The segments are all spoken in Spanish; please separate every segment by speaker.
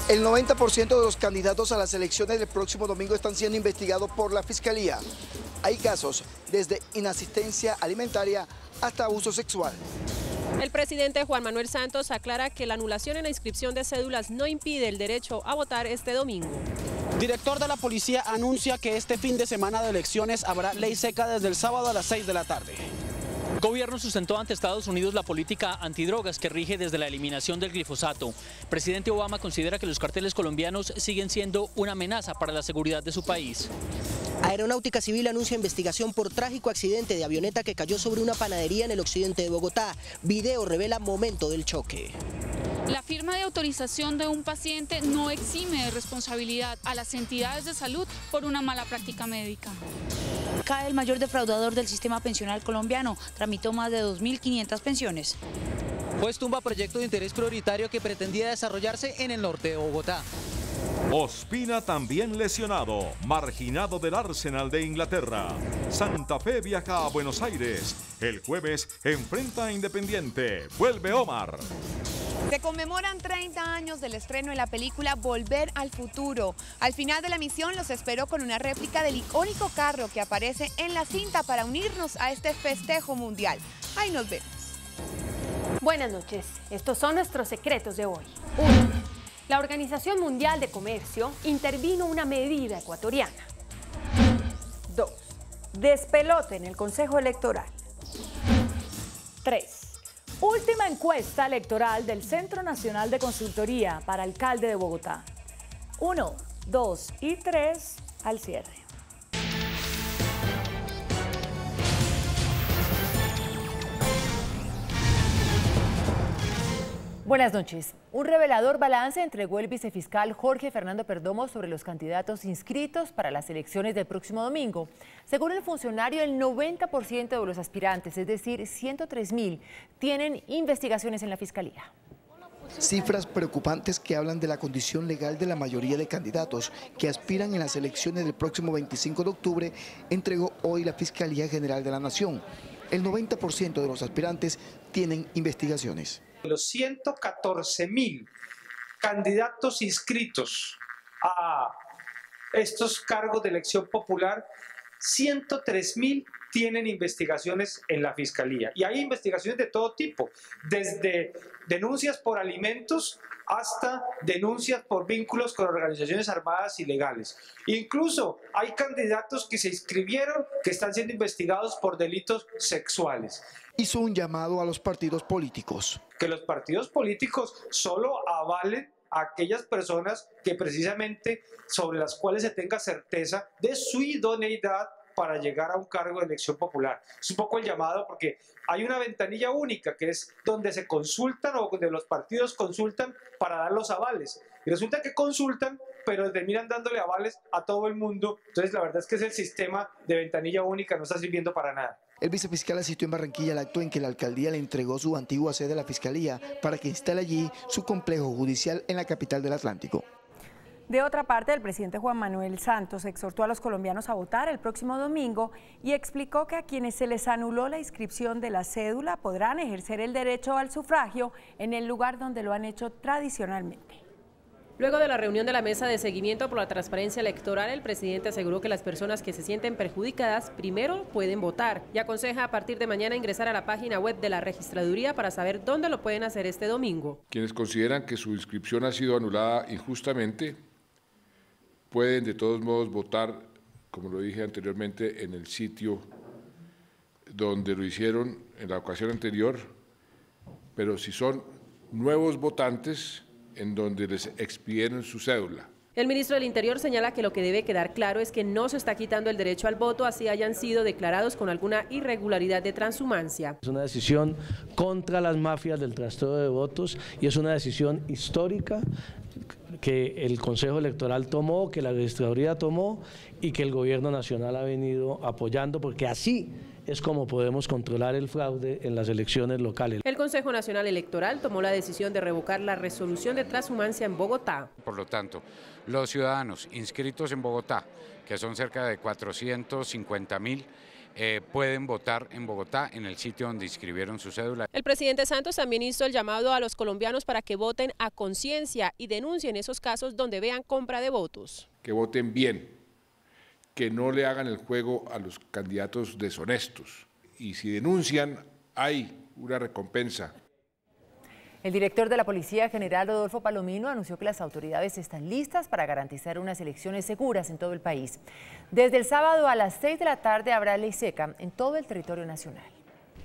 Speaker 1: El 90% de los candidatos a las elecciones del próximo domingo están siendo investigados por la Fiscalía. Hay casos desde inasistencia alimentaria hasta abuso sexual.
Speaker 2: El presidente Juan Manuel Santos aclara que la anulación en la inscripción de cédulas no impide el derecho a votar este domingo.
Speaker 3: Director de la policía anuncia que este fin de semana de elecciones habrá ley seca desde el sábado a las 6 de la tarde.
Speaker 4: El gobierno sustentó ante Estados Unidos la política antidrogas que rige desde la eliminación del glifosato. El presidente Obama considera que los carteles colombianos siguen siendo una amenaza para la seguridad de su país.
Speaker 5: Aeronáutica Civil anuncia investigación por trágico accidente de avioneta que cayó sobre una panadería en el occidente de Bogotá. Video revela momento del choque.
Speaker 6: La firma de autorización de un paciente no exime de responsabilidad a las entidades de salud por una mala práctica médica.
Speaker 7: Cae el mayor defraudador del sistema pensional colombiano, tramitó más de 2.500 pensiones.
Speaker 8: Juez tumba proyecto de interés prioritario que pretendía desarrollarse en el norte de Bogotá.
Speaker 9: Ospina también lesionado, marginado del Arsenal de Inglaterra. Santa Fe viaja a Buenos Aires. El jueves enfrenta a Independiente. Vuelve Omar.
Speaker 10: Se conmemoran 30 años del estreno de la película Volver al Futuro. Al final de la emisión los esperó con una réplica del icónico carro que aparece en la cinta para unirnos a este festejo mundial. Ahí nos vemos.
Speaker 11: Buenas noches. Estos son nuestros secretos de hoy. 1. La Organización Mundial de Comercio intervino una medida ecuatoriana. 2. Despelote en el Consejo Electoral. 3. Última encuesta electoral del Centro Nacional de Consultoría para alcalde de Bogotá. 1, 2 y 3 al cierre. Buenas noches. Un revelador balance entregó el vicefiscal Jorge Fernando Perdomo sobre los candidatos inscritos para las elecciones del próximo domingo. Según el funcionario, el 90% de los aspirantes, es decir, 103.000, tienen investigaciones en la Fiscalía.
Speaker 1: Cifras preocupantes que hablan de la condición legal de la mayoría de candidatos que aspiran en las elecciones del próximo 25 de octubre, entregó hoy la Fiscalía General de la Nación. El 90% de los aspirantes tienen investigaciones.
Speaker 12: Los 114.000 candidatos inscritos a estos cargos de elección popular, 103.000 tienen investigaciones en la Fiscalía. Y hay investigaciones de todo tipo, desde denuncias por alimentos hasta denuncias por vínculos con organizaciones armadas ilegales. Incluso hay candidatos que se inscribieron que están siendo investigados por delitos sexuales.
Speaker 1: Hizo un llamado a los partidos políticos.
Speaker 12: Que los partidos políticos solo avalen a aquellas personas que precisamente sobre las cuales se tenga certeza de su idoneidad para llegar a un cargo de elección popular. Es un poco el llamado porque hay una ventanilla única que es donde se consultan o donde los partidos consultan para dar los avales. Y resulta que consultan, pero terminan dándole avales a todo el mundo. Entonces la verdad es que el sistema de ventanilla única no está sirviendo para nada.
Speaker 1: El vicefiscal asistió en Barranquilla al acto en que la alcaldía le entregó su antigua sede a la Fiscalía para que instale allí su complejo judicial en la capital del Atlántico.
Speaker 11: De otra parte, el presidente Juan Manuel Santos exhortó a los colombianos a votar el próximo domingo y explicó que a quienes se les anuló la inscripción de la cédula podrán ejercer el derecho al sufragio en el lugar donde lo han hecho tradicionalmente. Luego de la reunión de la mesa de seguimiento por la transparencia electoral, el presidente aseguró que las personas que se sienten perjudicadas primero pueden votar y aconseja a partir de mañana ingresar a la página web de la registraduría para saber dónde lo pueden hacer este domingo.
Speaker 13: Quienes consideran que su inscripción ha sido anulada injustamente pueden de todos modos votar, como lo dije anteriormente, en el sitio donde lo hicieron en la ocasión anterior, pero si son nuevos votantes, en donde les expidieron su cédula.
Speaker 2: El ministro del Interior señala que lo que debe quedar claro es que no se está quitando el derecho al voto, así hayan sido declarados con alguna irregularidad de transhumancia.
Speaker 14: Es una decisión contra las mafias del trasteo de votos y es una decisión histórica que el Consejo Electoral tomó, que la Registraduría tomó y que el Gobierno Nacional ha venido apoyando, porque así es como podemos controlar el fraude en las elecciones locales.
Speaker 2: El Consejo Nacional Electoral tomó la decisión de revocar la resolución de transhumancia en Bogotá.
Speaker 15: Por lo tanto, los ciudadanos inscritos en Bogotá, que son cerca de 450.000, pueden votar en Bogotá, en el sitio donde inscribieron su cédula.
Speaker 2: El presidente Santos también hizo el llamado a los colombianos para que voten a conciencia y denuncien esos casos donde vean compra de votos.
Speaker 13: Que voten bien, que no le hagan el juego a los candidatos deshonestos. Y si denuncian, hay una recompensa.
Speaker 16: El director de la Policía General, Rodolfo Palomino, anunció que las autoridades están listas para garantizar unas elecciones seguras en todo el país. Desde el sábado a las 6 de la tarde habrá ley seca en todo el territorio nacional.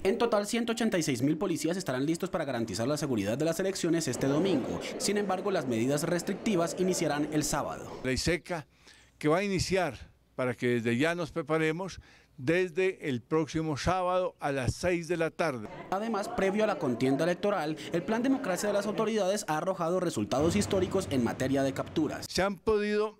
Speaker 3: En total, 186.000 policías estarán listos para garantizar la seguridad de las elecciones este domingo. Sin embargo, las medidas restrictivas iniciarán el sábado.
Speaker 17: Ley seca que va a iniciar, para que desde ya nos preparemos, desde el próximo sábado a las 6 de la tarde.
Speaker 3: Además, previo a la contienda electoral, el Plan Democracia de las autoridades ha arrojado resultados históricos en materia de capturas.
Speaker 17: Se han podido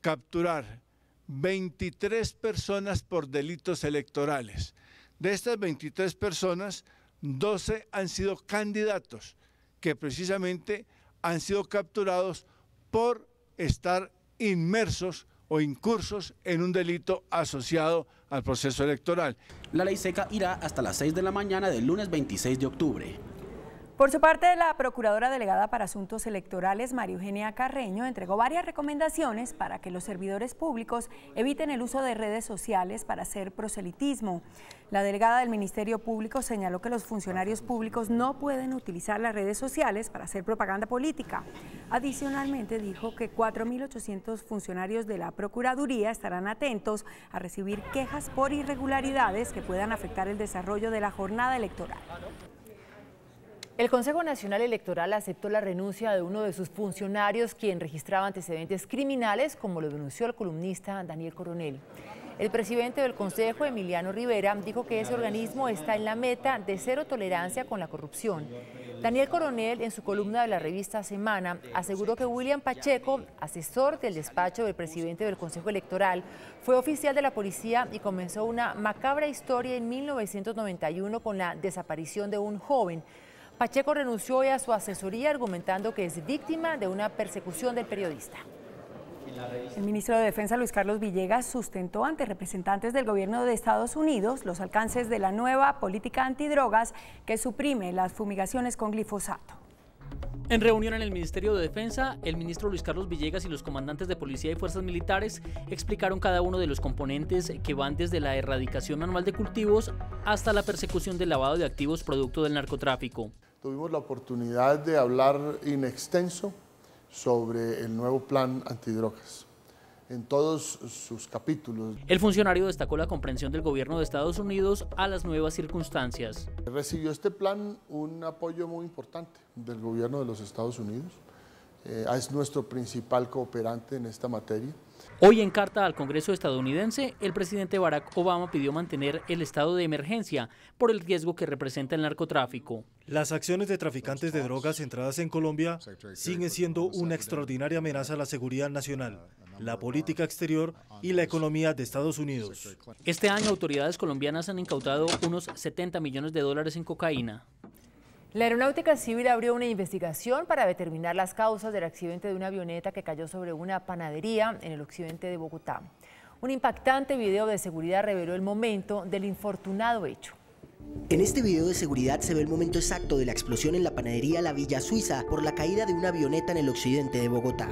Speaker 17: capturar 23 personas por delitos electorales. De estas 23 personas, 12 han sido candidatos que precisamente han sido capturados por estar inmersos o incursos en un delito asociado al proceso electoral.
Speaker 3: La ley seca irá hasta las 6 de la mañana del lunes 26 de octubre.
Speaker 11: Por su parte, la Procuradora Delegada para Asuntos Electorales, María Eugenia Carreño, entregó varias recomendaciones para que los servidores públicos eviten el uso de redes sociales para hacer proselitismo. La delegada del Ministerio Público señaló que los funcionarios públicos no pueden utilizar las redes sociales para hacer propaganda política. Adicionalmente, dijo que 4.800 funcionarios de la Procuraduría estarán atentos a recibir quejas por irregularidades que puedan afectar el desarrollo de la jornada electoral.
Speaker 16: El Consejo Nacional Electoral aceptó la renuncia de uno de sus funcionarios, quien registraba antecedentes criminales, como lo denunció el columnista Daniel Coronel. El presidente del Consejo, Emiliano Rivera, dijo que ese organismo está en la meta de cero tolerancia con la corrupción. Daniel Coronel, en su columna de la revista Semana, aseguró que William Pacheco, asesor del despacho del presidente del Consejo Electoral, fue oficial de la policía y comenzó una macabra historia en 1991 con la desaparición de un joven. Pacheco renunció hoy a su asesoría argumentando que es víctima de una persecución del periodista.
Speaker 11: El ministro de Defensa, Luis Carlos Villegas, sustentó ante representantes del gobierno de Estados Unidos los alcances de la nueva política antidrogas que suprime las fumigaciones con glifosato.
Speaker 4: En reunión en el Ministerio de Defensa, el ministro Luis Carlos Villegas y los comandantes de policía y fuerzas militares explicaron cada uno de los componentes que van desde la erradicación manual de cultivos hasta la persecución del lavado de activos producto del narcotráfico.
Speaker 18: Tuvimos la oportunidad de hablar in extenso sobre el nuevo plan antidrogas en todos sus capítulos.
Speaker 4: El funcionario destacó la comprensión del gobierno de Estados Unidos a las nuevas circunstancias.
Speaker 18: Recibió este plan un apoyo muy importante del gobierno de los Estados Unidos. Es nuestro principal cooperante en esta materia.
Speaker 4: Hoy, en carta al Congreso estadounidense, el presidente Barack Obama pidió mantener el estado de emergencia por el riesgo que representa el narcotráfico.
Speaker 19: Las acciones de traficantes de drogas centradas en Colombia siguen siendo una extraordinaria amenaza a la seguridad nacional, la política exterior y la economía de Estados Unidos.
Speaker 4: Este año, autoridades colombianas han incautado unos 70 millones de dólares en cocaína.
Speaker 16: La Aeronáutica Civil abrió una investigación para determinar las causas del accidente de una avioneta que cayó sobre una panadería en el occidente de Bogotá. Un impactante video de seguridad reveló el momento del infortunado hecho.
Speaker 5: En este video de seguridad se ve el momento exacto de la explosión en la panadería La Villa Suiza por la caída de una avioneta en el occidente de Bogotá.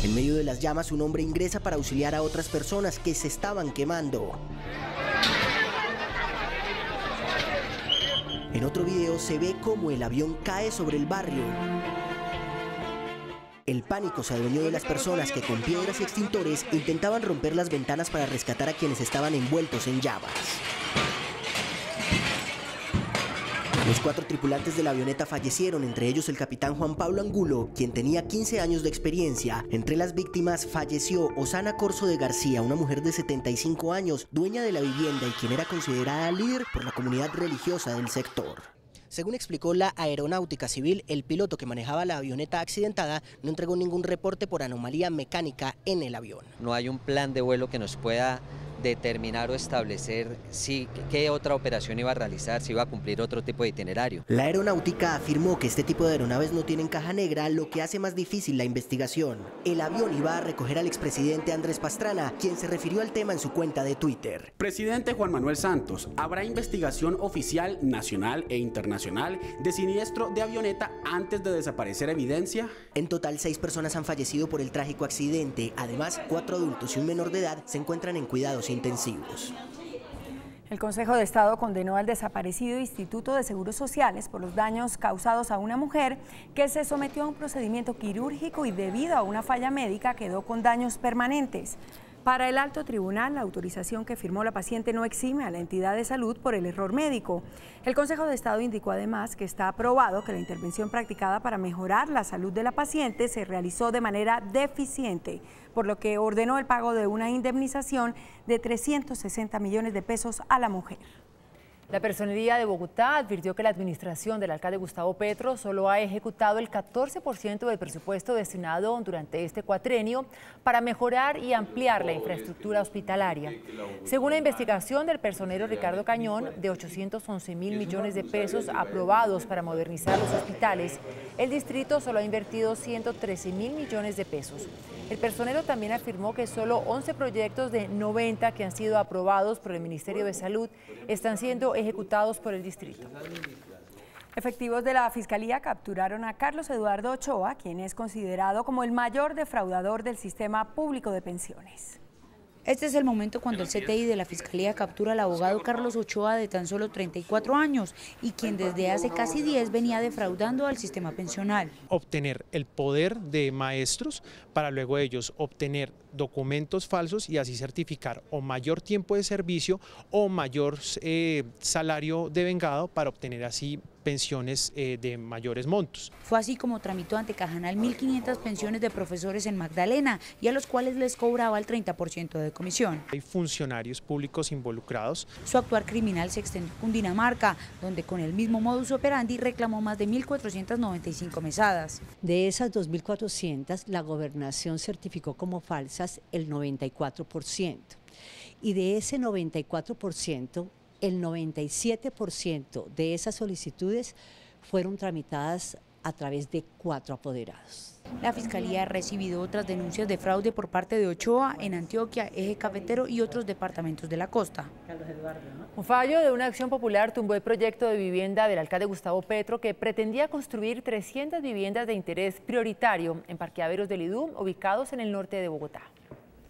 Speaker 5: En medio de las llamas, un hombre ingresa para auxiliar a otras personas que se estaban quemando. En otro video se ve cómo el avión cae sobre el barrio. El pánico se adueñó de las personas que con piedras y extintores intentaban romper las ventanas para rescatar a quienes estaban envueltos en llamas. Los 4 tripulantes de la avioneta fallecieron, entre ellos el capitán Juan Pablo Angulo, quien tenía 15 años de experiencia. Entre las víctimas falleció Osana Corso de García, una mujer de 75 años, dueña de la vivienda y quien era considerada líder por la comunidad religiosa del sector. Según explicó la Aeronáutica Civil, el piloto que manejaba la avioneta accidentada no entregó ningún reporte por anomalía mecánica en el avión.
Speaker 20: No hay un plan de vuelo que nos pueda determinar o establecer qué otra operación iba a realizar, si iba a cumplir otro tipo de itinerario.
Speaker 5: La aeronáutica afirmó que este tipo de aeronaves no tienen caja negra, lo que hace más difícil la investigación. El avión iba a recoger al expresidente Andrés Pastrana, quien se refirió al tema en su cuenta de Twitter.
Speaker 3: Presidente Juan Manuel Santos, ¿habrá investigación oficial nacional e internacional de siniestro de avioneta antes de desaparecer evidencia?
Speaker 5: En total, 6 personas han fallecido por el trágico accidente. Además, 4 adultos y un menor de edad se encuentran en cuidados intensivos.
Speaker 11: El Consejo de Estado condenó al desaparecido Instituto de Seguros Sociales por los daños causados a una mujer que se sometió a un procedimiento quirúrgico y debido a una falla médica quedó con daños permanentes. Para el alto tribunal, la autorización que firmó la paciente no exime a la entidad de salud por el error médico. El Consejo de Estado indicó además que está aprobado que la intervención practicada para mejorar la salud de la paciente se realizó de manera deficiente, por lo que ordenó el pago de una indemnización de 360 millones de pesos a la mujer.
Speaker 16: La Personería de Bogotá advirtió que la administración del alcalde Gustavo Petro solo ha ejecutado el 14% del presupuesto destinado durante este cuatrenio para mejorar y ampliar la infraestructura hospitalaria. Según la investigación del personero Ricardo Cañón, de 811.000 millones de pesos aprobados para modernizar los hospitales, el distrito solo ha invertido 113.000 millones de pesos. El personero también afirmó que solo 11 proyectos de 90 que han sido aprobados por el Ministerio de Salud están siendo ejecutados por el distrito.
Speaker 11: Efectivos de la Fiscalía capturaron a Carlos Eduardo Ochoa, quien es considerado como el mayor defraudador del sistema público de pensiones.
Speaker 7: Este es el momento cuando el CTI de la Fiscalía captura al abogado Carlos Ochoa, de tan solo 34 años y quien desde hace casi 10 venía defraudando al sistema pensional.
Speaker 21: Obtener el poder de maestros para luego ellos obtener documentos falsos y así certificar o mayor tiempo de servicio o mayor salario devengado para obtener así pensiones de mayores montos.
Speaker 7: Fue así como tramitó ante Cajanal 1.500 pensiones de profesores en Magdalena y a los cuales les cobraba el 30% de comisión.
Speaker 21: Hay funcionarios públicos involucrados.
Speaker 7: Su actuar criminal se extendió a Cundinamarca, donde con el mismo modus operandi reclamó más de 1.495 mesadas.
Speaker 22: De esas 2.400, la gobernación certificó como falsas el 94%. Y de ese 94%, el 97% de esas solicitudes fueron tramitadas a través de 4 apoderados.
Speaker 7: La Fiscalía ha recibido otras denuncias de fraude por parte de Ochoa en Antioquia, Eje Cafetero y otros departamentos de la costa.
Speaker 16: Un fallo de una acción popular tumbó el proyecto de vivienda del alcalde Gustavo Petro, que pretendía construir 300 viviendas de interés prioritario en parqueaderos del IDUM ubicados en el norte de Bogotá.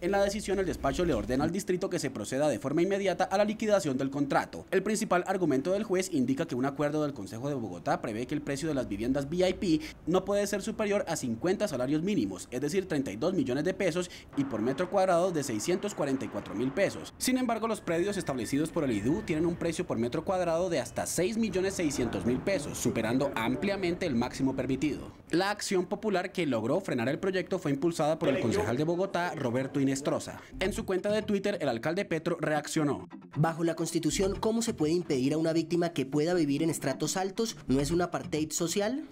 Speaker 3: En la decisión, el despacho le ordena al distrito que se proceda de forma inmediata a la liquidación del contrato. El principal argumento del juez indica que un acuerdo del Consejo de Bogotá prevé que el precio de las viviendas VIP no puede ser superior a 50 salarios mínimos, es decir, 32 millones de pesos, y por metro cuadrado de 644.000 pesos. Sin embargo, los predios establecidos por el IDU tienen un precio por metro cuadrado de hasta 6.600.000 pesos, superando ampliamente el máximo permitido. La acción popular que logró frenar el proyecto fue impulsada por el concejal de Bogotá, Roberto Inestrosa. En su cuenta de Twitter, el alcalde Petro reaccionó.
Speaker 5: Bajo la Constitución, ¿cómo se puede impedir a una víctima que pueda vivir en estratos altos? ¿No es un apartheid social?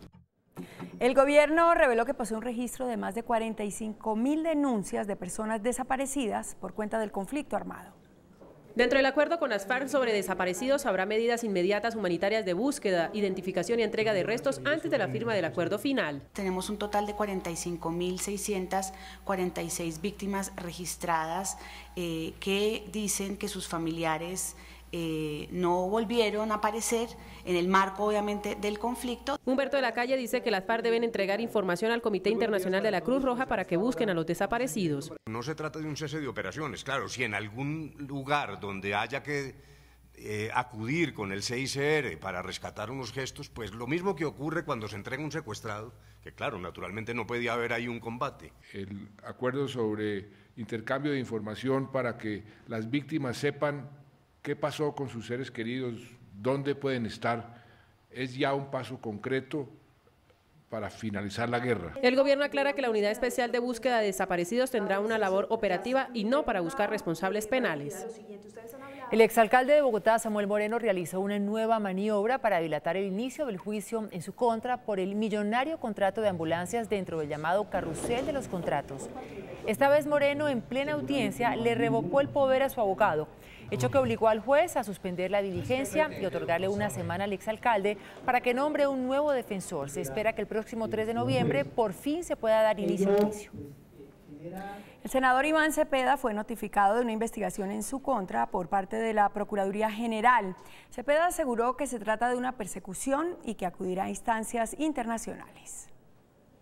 Speaker 11: El gobierno reveló que posee un registro de más de 45.000 denuncias de personas desaparecidas por cuenta del conflicto armado.
Speaker 2: Dentro del acuerdo con las FARC sobre desaparecidos habrá medidas inmediatas humanitarias de búsqueda, identificación y entrega de restos antes de la firma del acuerdo final.
Speaker 23: Tenemos un total de 45.646 víctimas registradas que dicen que sus familiares no volvieron a aparecer en el marco, obviamente, del conflicto.
Speaker 2: Humberto de la Calle dice que las FARC deben entregar información al Comité Internacional de la Cruz Roja para que busquen a los desaparecidos.
Speaker 24: No se trata de un cese de operaciones, claro, si en algún lugar donde haya que acudir con el CICR para rescatar unos gestos, pues lo mismo que ocurre cuando se entrega un secuestrado, que claro, naturalmente no podía haber ahí un combate.
Speaker 13: El acuerdo sobre intercambio de información para que las víctimas sepan qué pasó con sus seres queridos, dónde pueden estar, es ya un paso concreto para finalizar la guerra.
Speaker 2: El gobierno aclara que la Unidad Especial de Búsqueda de Desaparecidos tendrá una labor operativa y no para buscar responsables penales.
Speaker 16: El exalcalde de Bogotá, Samuel Moreno, realizó una nueva maniobra para dilatar el inicio del juicio en su contra por el millonario contrato de ambulancias dentro del llamado carrusel de los contratos. Esta vez Moreno, en plena audiencia, le revocó el poder a su abogado, hecho que obligó al juez a suspender la diligencia y otorgarle una semana al exalcalde para que nombre un nuevo defensor. Se espera que el próximo 3 de noviembre por fin se pueda dar inicio al juicio.
Speaker 11: El senador Iván Cepeda fue notificado de una investigación en su contra por parte de la Procuraduría General. Cepeda aseguró que se trata de una persecución y que acudirá a instancias internacionales.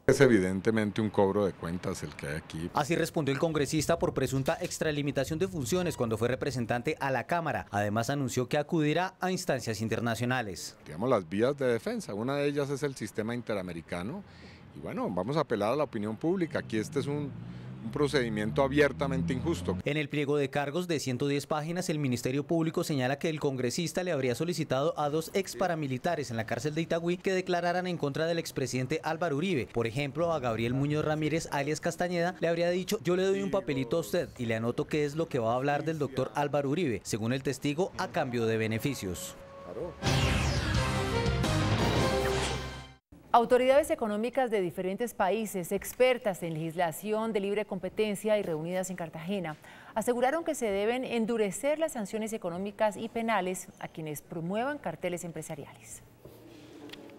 Speaker 6: Es evidentemente un cobro de cuentas el que hay aquí.
Speaker 8: Así respondió el congresista por presunta extralimitación de funciones cuando fue representante a la Cámara. Además anunció que acudirá a instancias internacionales.
Speaker 6: Digamos, las vías de defensa, una de ellas es el sistema interamericano y bueno, vamos a apelar a la opinión pública. Aquí este es un procedimiento abiertamente injusto.
Speaker 8: En el pliego de cargos de 110 páginas, el Ministerio Público señala que el congresista le habría solicitado a 2 ex paramilitares en la cárcel de Itagüí que declararan en contra del expresidente Álvaro Uribe. Por ejemplo, a Gabriel Muñoz Ramírez, alias Castañeda, le habría dicho: yo le doy un papelito a usted y le anoto qué es lo que va a hablar del doctor Álvaro Uribe, según el testigo, a cambio de beneficios.
Speaker 6: Claro.
Speaker 16: Autoridades económicas de diferentes países, expertas en legislación de libre competencia y reunidas en Cartagena, aseguraron que se deben endurecer las sanciones económicas y penales a quienes promuevan carteles empresariales.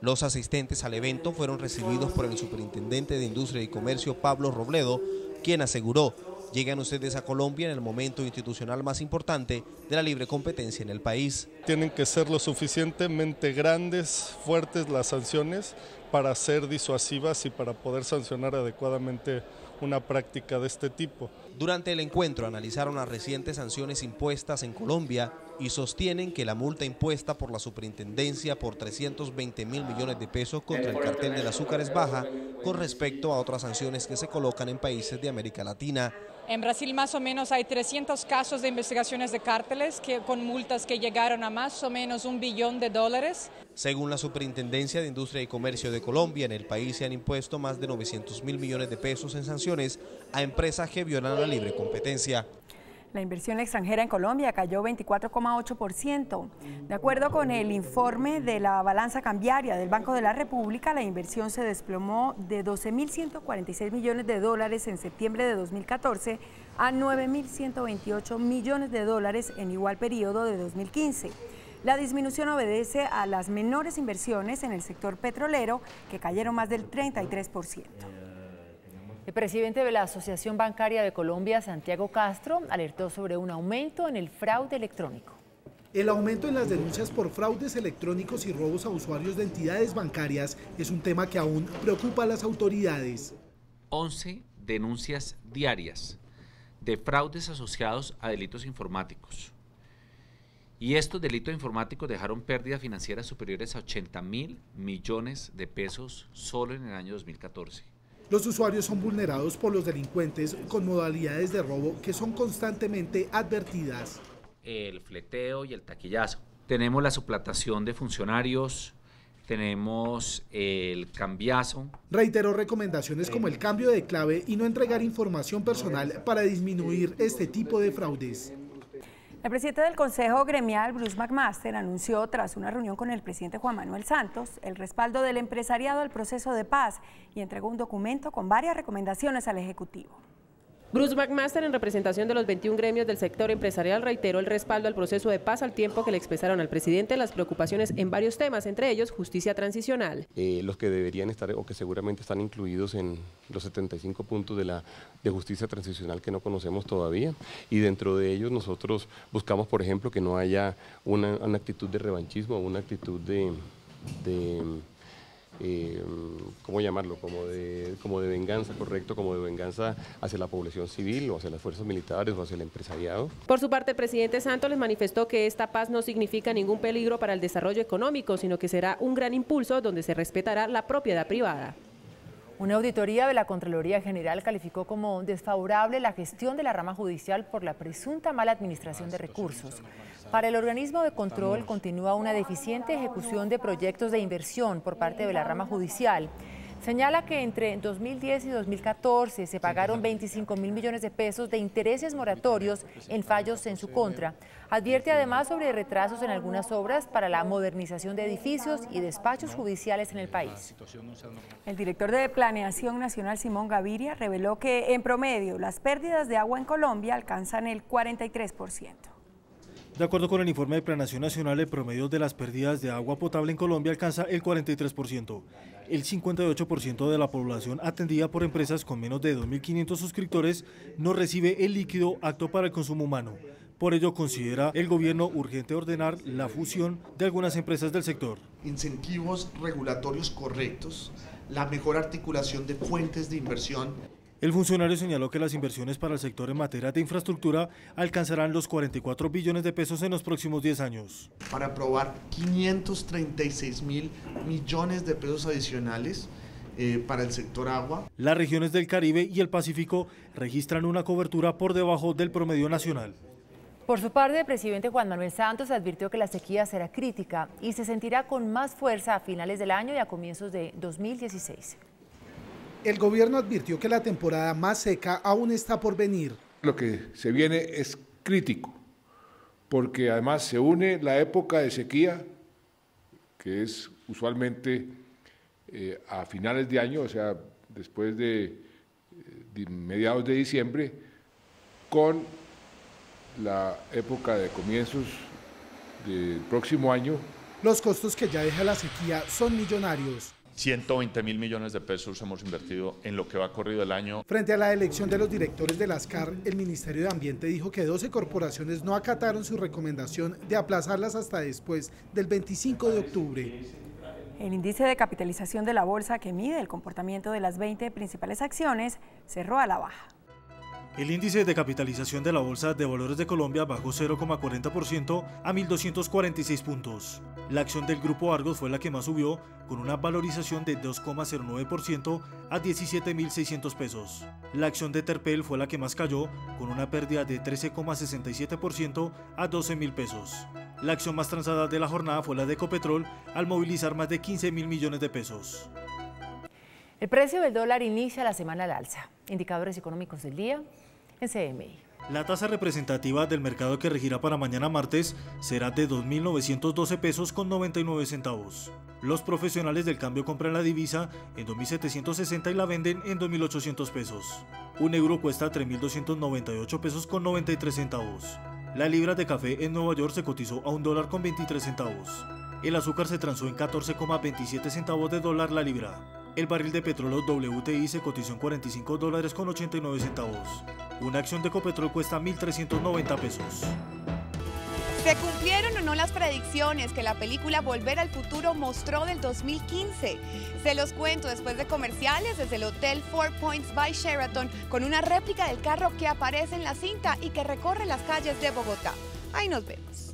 Speaker 9: Los asistentes al evento fueron recibidos por el superintendente de Industria y Comercio, Pablo Robledo, quien aseguró: llegan ustedes a Colombia en el momento institucional más importante de la libre competencia en el país.
Speaker 10: Tienen que ser lo suficientemente grandes, fuertes las sanciones para ser disuasivas y para poder sancionar adecuadamente una práctica de este tipo.
Speaker 9: Durante el encuentro analizaron las recientes sanciones impuestas en Colombia y sostienen que la multa impuesta por la superintendencia por 320.000 millones de pesos contra el cartel del azúcar es baja con respecto a otras sanciones que se colocan en países de América Latina.
Speaker 25: En Brasil más o menos hay 300 casos de investigaciones de cárteles con multas que llegaron a más o menos $1 billón.
Speaker 9: Según la Superintendencia de Industria y Comercio de Colombia, en el país se han impuesto más de 900.000 millones de pesos en sanciones a empresas que violan la libre competencia.
Speaker 11: La inversión extranjera en Colombia cayó 24,8%. De acuerdo con el informe de la balanza cambiaria del Banco de la República, la inversión se desplomó de $12.146 millones en septiembre de 2014 a $9.128 millones en igual periodo de 2015. La disminución obedece a las menores inversiones en el sector petrolero, que cayeron más del 33%.
Speaker 16: El presidente de la Asociación Bancaria de Colombia, Santiago Castro, alertó sobre un aumento en el fraude electrónico.
Speaker 26: El aumento en las denuncias por fraudes electrónicos y robos a usuarios de entidades bancarias es un tema que aún preocupa a las autoridades.
Speaker 27: 11 denuncias diarias de fraudes asociados a delitos informáticos. Y estos delitos informáticos dejaron pérdidas financieras superiores a 80.000 millones de pesos solo en el año 2014.
Speaker 26: Los usuarios son vulnerados por los delincuentes con modalidades de robo que son constantemente advertidas.
Speaker 27: El fleteo y el taquillazo. Tenemos la suplantación de funcionarios, tenemos el cambiazo.
Speaker 26: Reiteró recomendaciones como el cambio de clave y no entregar información personal para disminuir este tipo de fraudes.
Speaker 11: El presidente del Consejo Gremial, Bruce McMaster, anunció tras una reunión con el presidente Juan Manuel Santos el respaldo del empresariado al proceso de paz y entregó un documento con varias recomendaciones al Ejecutivo.
Speaker 2: Bruce McMaster, en representación de los 21 gremios del sector empresarial, reiteró el respaldo al proceso de paz al tiempo que le expresaron al presidente las preocupaciones en varios temas, entre ellos justicia transicional.
Speaker 28: Los que deberían estar o que seguramente están incluidos en los 75 puntos de justicia transicional que no conocemos todavía, y dentro de ellos nosotros buscamos, por ejemplo, que no haya una actitud de revanchismo, una actitud ¿cómo llamarlo? Como de venganza, correcto, como de venganza hacia la población civil o hacia las fuerzas militares o hacia el empresariado.
Speaker 2: Por su parte, el presidente Santos les manifestó que esta paz no significa ningún peligro para el desarrollo económico, sino que será un gran impulso donde se respetará la propiedad privada.
Speaker 16: Una auditoría de la Contraloría General calificó como desfavorable la gestión de la rama judicial por la presunta mala administración de recursos. Para el organismo de control continúa una deficiente ejecución de proyectos de inversión por parte de la rama judicial. Señala que entre 2010 y 2014 se pagaron 25.000 millones de pesos de intereses moratorios en fallos en su contra. Advierte además sobre retrasos en algunas obras para la modernización de edificios y despachos judiciales en el país.
Speaker 11: El director de Planeación Nacional, Simón Gaviria, reveló que en promedio las pérdidas de agua en Colombia alcanzan el 43%.
Speaker 1: De acuerdo con el informe de Planeación Nacional, el promedio de las pérdidas de agua potable en Colombia alcanza el 43%. El 58% de la población atendida por empresas con menos de 2.500 suscriptores no recibe el líquido apto para el consumo humano. Por ello, considera el gobierno urgente ordenar la fusión de algunas empresas del sector.
Speaker 4: Incentivos regulatorios correctos, la mejor articulación de fuentes de inversión.
Speaker 1: El funcionario señaló que las inversiones para el sector en materia de infraestructura alcanzarán los 44 billones de pesos en los próximos 10 años.
Speaker 4: Para aprobar 536.000 millones de pesos adicionales para el sector agua.
Speaker 1: Las regiones del Caribe y el Pacífico registran una cobertura por debajo del promedio nacional.
Speaker 16: Por su parte, el presidente Juan Manuel Santos advirtió que la sequía será crítica y se sentirá con más fuerza a finales del año y a comienzos de 2016.
Speaker 26: El gobierno advirtió que la temporada más seca aún está por venir.
Speaker 13: Lo que se viene es crítico, porque además se une la época de sequía, que es usualmente a finales de año, o sea, después de mediados de diciembre, con la época de comienzos del próximo año.
Speaker 26: Los costos que ya deja la sequía son millonarios.
Speaker 12: 120.000 millones de pesos hemos invertido en lo que va corrido el año.
Speaker 26: Frente a la elección de los directores de las CAR, el Ministerio de Ambiente dijo que 12 corporaciones no acataron su recomendación de aplazarlas hasta después del 25 de octubre.
Speaker 11: El índice de capitalización de la bolsa, que mide el comportamiento de las 20 principales acciones, cerró a la baja.
Speaker 1: El índice de capitalización de la Bolsa de Valores de Colombia bajó 0,40% a 1.246 puntos. La acción del Grupo Argos fue la que más subió, con una valorización de 2,09% a 17.600 pesos. La acción de Terpel fue la que más cayó, con una pérdida de 13,67% a 12.000 pesos. La acción más transada de la jornada fue la de Ecopetrol, al movilizar más de 15.000 millones de pesos.
Speaker 16: El precio del dólar inicia la semana al alza. Indicadores económicos del día en CMI.
Speaker 1: La tasa representativa del mercado que regirá para mañana martes será de 2.912 pesos con 99 centavos. Los profesionales del cambio compran la divisa en 2.760 y la venden en 2.800 pesos. Un euro cuesta 3.298 pesos con 93 centavos. La libra de café en Nueva York se cotizó a $1 con 23 centavos. El azúcar se transó en 14,27 centavos de dólar la libra. El barril de petróleo WTI se cotizó en $45 con 89 centavos. Una acción de Ecopetrol cuesta 1.390 pesos.
Speaker 14: ¿Se cumplieron o no las predicciones que la película Volver al Futuro mostró del 2015? Se los cuento después de comerciales desde el Hotel Four Points by Sheraton, con una réplica del carro que aparece en la cinta y que recorre las calles de Bogotá. Ahí nos vemos.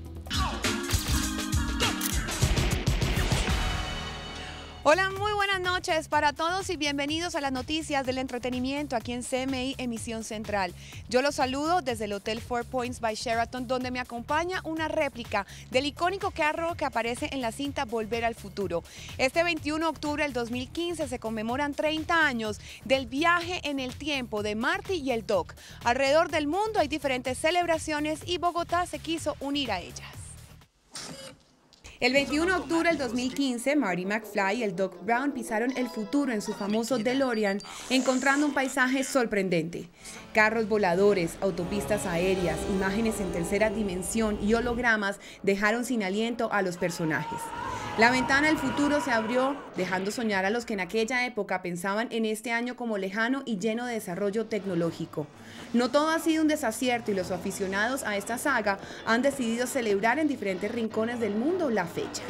Speaker 14: Hola, muy buenas noches para todos y bienvenidos a las noticias del entretenimiento aquí en CMI Emisión Central. Yo los saludo desde el Hotel Four Points by Sheraton, donde me acompaña una réplica del icónico carro que aparece en la cinta Volver al Futuro. Este 21 de octubre del 2015 se conmemoran 30 años del viaje en el tiempo de Marty y el Doc. Alrededor del mundo hay diferentes celebraciones y Bogotá se quiso unir a ellas. El 21 de octubre del 2015, Marty McFly y el Doc Brown pisaron el futuro en su famoso DeLorean, encontrando un paisaje sorprendente. Carros voladores, autopistas aéreas, imágenes en tercera dimensión y hologramas dejaron sin aliento a los personajes. La ventana del futuro se abrió, dejando soñar a los que en aquella época pensaban en este año como lejano y lleno de desarrollo tecnológico. No todo ha sido un desacierto y los aficionados a esta saga han decidido celebrar en diferentes rincones del mundo la fecha.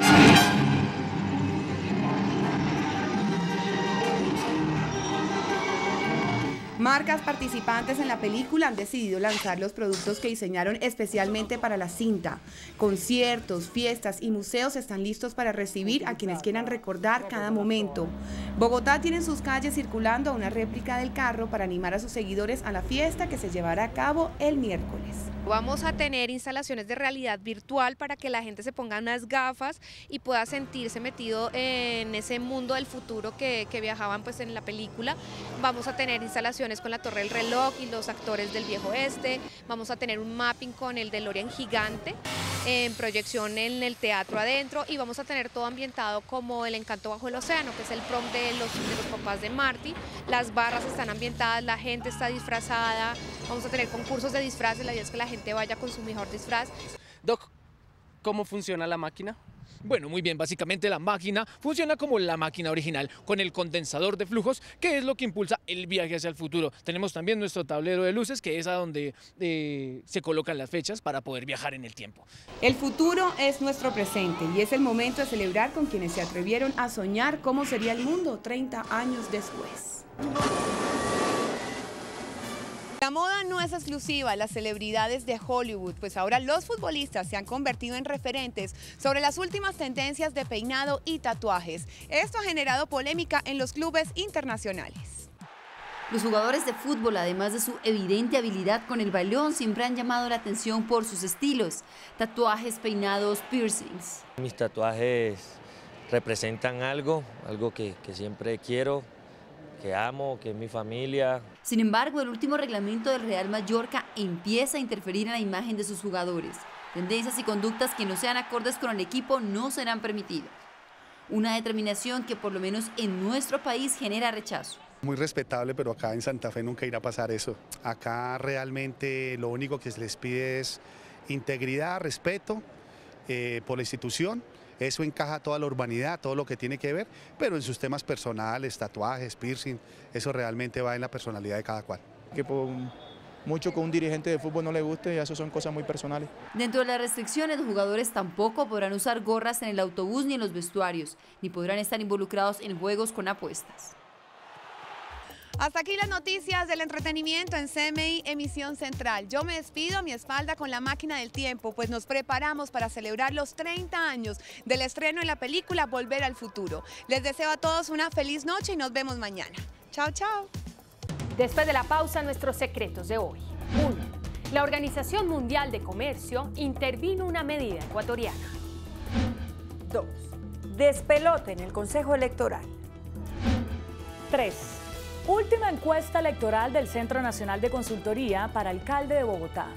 Speaker 14: Marcas participantes en la película han decidido lanzar los productos que diseñaron especialmente para la cinta. Conciertos, fiestas y museos están listos para recibir a quienes quieran recordar cada momento. Bogotá tiene en sus calles circulando una réplica del carro para animar a sus seguidores a la fiesta que se llevará a cabo el miércoles.
Speaker 7: Vamos a tener instalaciones de realidad virtual para que la gente se ponga unas gafas y pueda sentirse metido en ese mundo del futuro que viajaban pues en la película. Vamos a tener instalaciones con la Torre del Reloj y los actores del Viejo Oeste. Vamos a tener un mapping con el DeLorean gigante, en proyección en el teatro adentro, y vamos a tener todo ambientado como El Encanto bajo el océano, que es el prom de los papás de Marty. Las barras están ambientadas, la gente está disfrazada, vamos a tener concursos de disfraces, la idea es que la gente vaya con su mejor disfraz.
Speaker 15: Doc, ¿cómo funciona la máquina? Bueno, muy bien, básicamente la máquina funciona como la máquina original, con el condensador de flujos, que es lo que impulsa el viaje hacia el futuro. Tenemos también nuestro tablero de luces, que es a donde se colocan las fechas para poder viajar en el tiempo.
Speaker 17: El futuro es nuestro presente y es el momento de celebrar con quienes se atrevieron a soñar cómo sería el mundo 30 años después.
Speaker 14: La moda no es exclusiva a las celebridades de Hollywood, pues ahora los futbolistas se han convertido en referentes sobre las últimas tendencias de peinado y tatuajes. Esto ha generado polémica en los clubes internacionales.
Speaker 18: Los jugadores de fútbol, además de su evidente habilidad con el balón, siempre han llamado la atención por sus estilos: tatuajes, peinados, piercings.
Speaker 19: Mis tatuajes representan algo que siempre quiero, que amo, que es mi familia.
Speaker 18: Sin embargo, el último reglamento del Real Mallorca empieza a interferir en la imagen de sus jugadores. Tendencias y conductas que no sean acordes con el equipo no serán permitidas. Una determinación que por lo menos en nuestro país genera rechazo.
Speaker 20: Muy respetable, pero acá en Santa Fe nunca irá a pasar eso. Acá realmente lo único que se les pide es integridad, respeto por la institución. Eso encaja toda la urbanidad, todo lo que tiene que ver, pero en sus temas personales, tatuajes, piercing, eso realmente va en la personalidad de cada cual.
Speaker 21: Que por mucho que un dirigente de fútbol no le guste, eso son cosas muy personales.
Speaker 18: Dentro de las restricciones, los jugadores tampoco podrán usar gorras en el autobús ni en los vestuarios, ni podrán estar involucrados en juegos con apuestas.
Speaker 14: Hasta aquí las noticias del entretenimiento en CMI Emisión Central. Yo me despido a mi espalda con la máquina del tiempo, pues nos preparamos para celebrar los 30 años del estreno de la película Volver al Futuro. Les deseo a todos una feliz noche y nos vemos mañana. Chao, chao.
Speaker 22: Después de la pausa, nuestros secretos de hoy. 1. La Organización Mundial de Comercio intervino una medida ecuatoriana.
Speaker 11: 2. Despelote en el Consejo Electoral.
Speaker 29: 3. Última encuesta electoral del Centro Nacional de Consultoría para alcalde de Bogotá.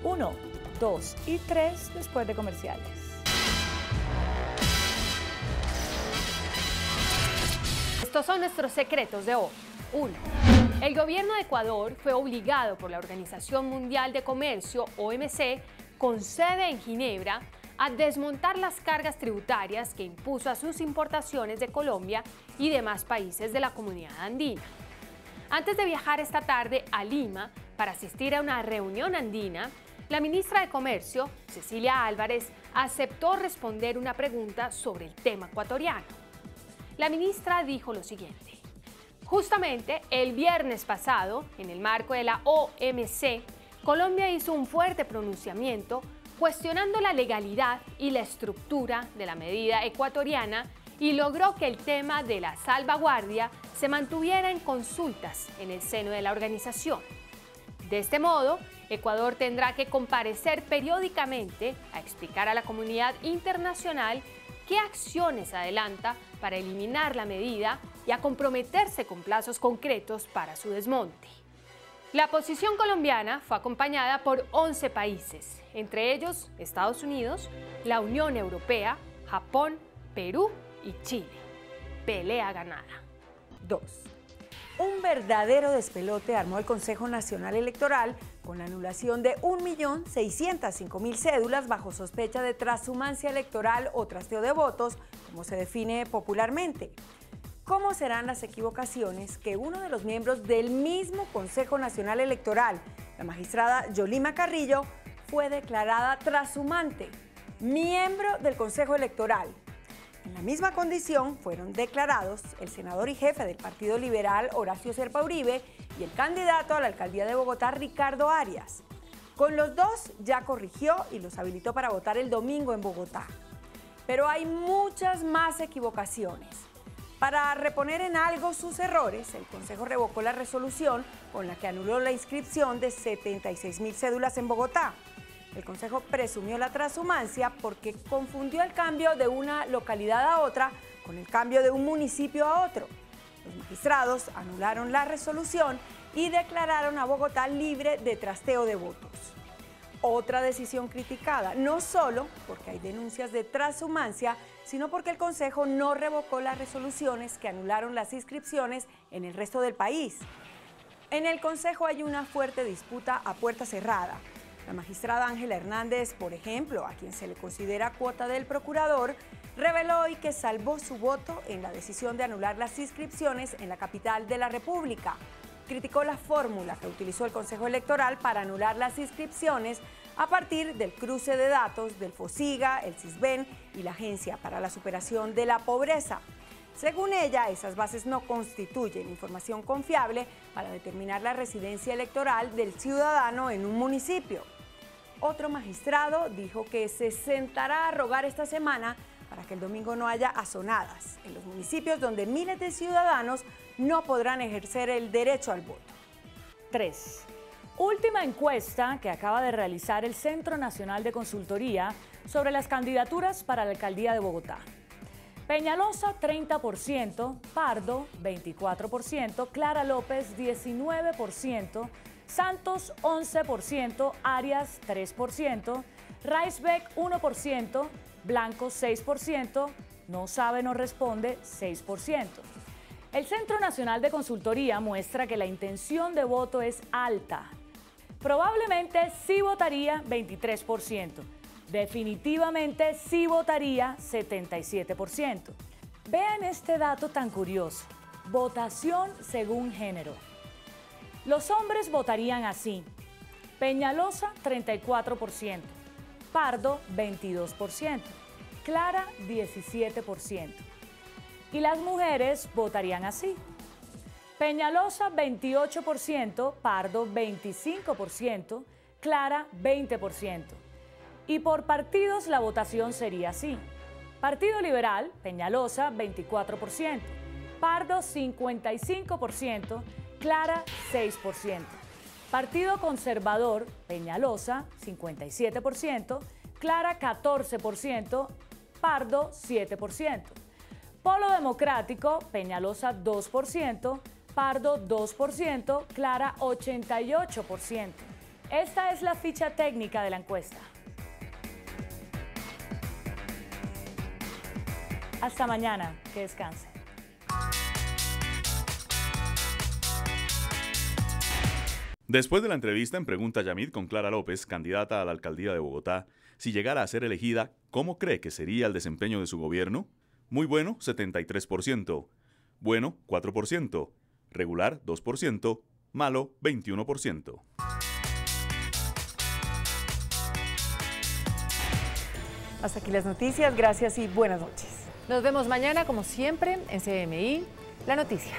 Speaker 29: 1, 2 y 3 después de comerciales.
Speaker 22: Estos son nuestros secretos de hoy. 1. El gobierno de Ecuador fue obligado por la Organización Mundial de Comercio, OMC, con sede en Ginebra, a desmontar las cargas tributarias que impuso a sus importaciones de Colombia y demás países de la comunidad andina. Antes de viajar esta tarde a Lima para asistir a una reunión andina, la ministra de Comercio, Cecilia Álvarez, aceptó responder una pregunta sobre el tema ecuatoriano. La ministra dijo lo siguiente: justamente el viernes pasado, en el marco de la OMC, Colombia hizo un fuerte pronunciamiento cuestionando la legalidad y la estructura de la medida ecuatoriana y logró que el tema de la salvaguardia se mantuviera en consultas en el seno de la organización. De este modo, Ecuador tendrá que comparecer periódicamente a explicar a la comunidad internacional qué acciones adelanta para eliminar la medida y a comprometerse con plazos concretos para su desmonte. La posición colombiana fue acompañada por 11 países, entre ellos Estados Unidos, la Unión Europea, Japón, Perú y Chile. Pelea ganada.
Speaker 11: 2. Un verdadero despelote armó el Consejo Nacional Electoral con la anulación de 1.605.000 cédulas bajo sospecha de transhumancia electoral o trasteo de votos, como se define popularmente. ¿Cómo serán las equivocaciones que uno de los miembros del mismo Consejo Nacional Electoral, la magistrada Yolima Carrillo, fue declarada transhumante, miembro del Consejo Electoral? En la misma condición fueron declarados el senador y jefe del Partido Liberal, Horacio Serpa Uribe, y el candidato a la alcaldía de Bogotá, Ricardo Arias. Con los dos ya corrigió y los habilitó para votar el domingo en Bogotá. Pero hay muchas más equivocaciones. Para reponer en algo sus errores, el Consejo revocó la resolución con la que anuló la inscripción de 76.000 cédulas en Bogotá. El Consejo presumió la transhumancia porque confundió el cambio de una localidad a otra con el cambio de un municipio a otro. Los magistrados anularon la resolución y declararon a Bogotá libre de trasteo de votos. Otra decisión criticada, no solo porque hay denuncias de transhumancia, sino porque el Consejo no revocó las resoluciones que anularon las inscripciones en el resto del país. En el Consejo hay una fuerte disputa a puerta cerrada. La magistrada Ángela Hernández, por ejemplo, a quien se le considera cuota del procurador, reveló hoy que salvó su voto en la decisión de anular las inscripciones en la capital de la República. Criticó la fórmula que utilizó el Consejo Electoral para anular las inscripciones a partir del cruce de datos del FOSIGA, el CISBEN y la Agencia para la Superación de la Pobreza. Según ella, esas bases no constituyen información confiable para determinar la residencia electoral del ciudadano en un municipio. Otro magistrado dijo que se sentará a rogar esta semana para que el domingo no haya azonadas en los municipios donde miles de ciudadanos no podrán ejercer el derecho al voto.
Speaker 29: 3. Última encuesta que acaba de realizar el Centro Nacional de Consultoría sobre las candidaturas para la alcaldía de Bogotá. Peñalosa 30%, Pardo 24%, Clara López 19%, Santos 11%, Arias 3%, Raisbeck 1%, Blanco 6%, no sabe, no responde 6%. El Centro Nacional de Consultoría muestra que la intención de voto es alta. Probablemente sí votaría 23%. Definitivamente sí votaría 77%. Vean este dato tan curioso. Votación según género. Los hombres votarían así. Peñalosa 34%, Pardo 22%, Clara 17%. Y las mujeres votarían así. Peñalosa 28%, Pardo 25%, Clara 20%. Y por partidos la votación sería así. Partido Liberal, Peñalosa 24%, Pardo 55%, Clara 6%. Partido Conservador, Peñalosa 57%, Clara 14%, Pardo 7%. Polo Democrático, Peñalosa 2%, Pardo 2%, Clara 88%. Esta es la ficha técnica de la encuesta. Hasta mañana, que descanse.
Speaker 3: Después de la entrevista en Pregunta Yamid con Clara López, candidata a la alcaldía de Bogotá, si llegara a ser elegida, ¿cómo cree que sería el desempeño de su gobierno? Muy bueno, 73%. Bueno, 4%. Regular, 2%. Malo, 21%.
Speaker 11: Hasta aquí las noticias. Gracias y buenas noches.
Speaker 16: Nos vemos mañana, como siempre, en CMI, La Noticia.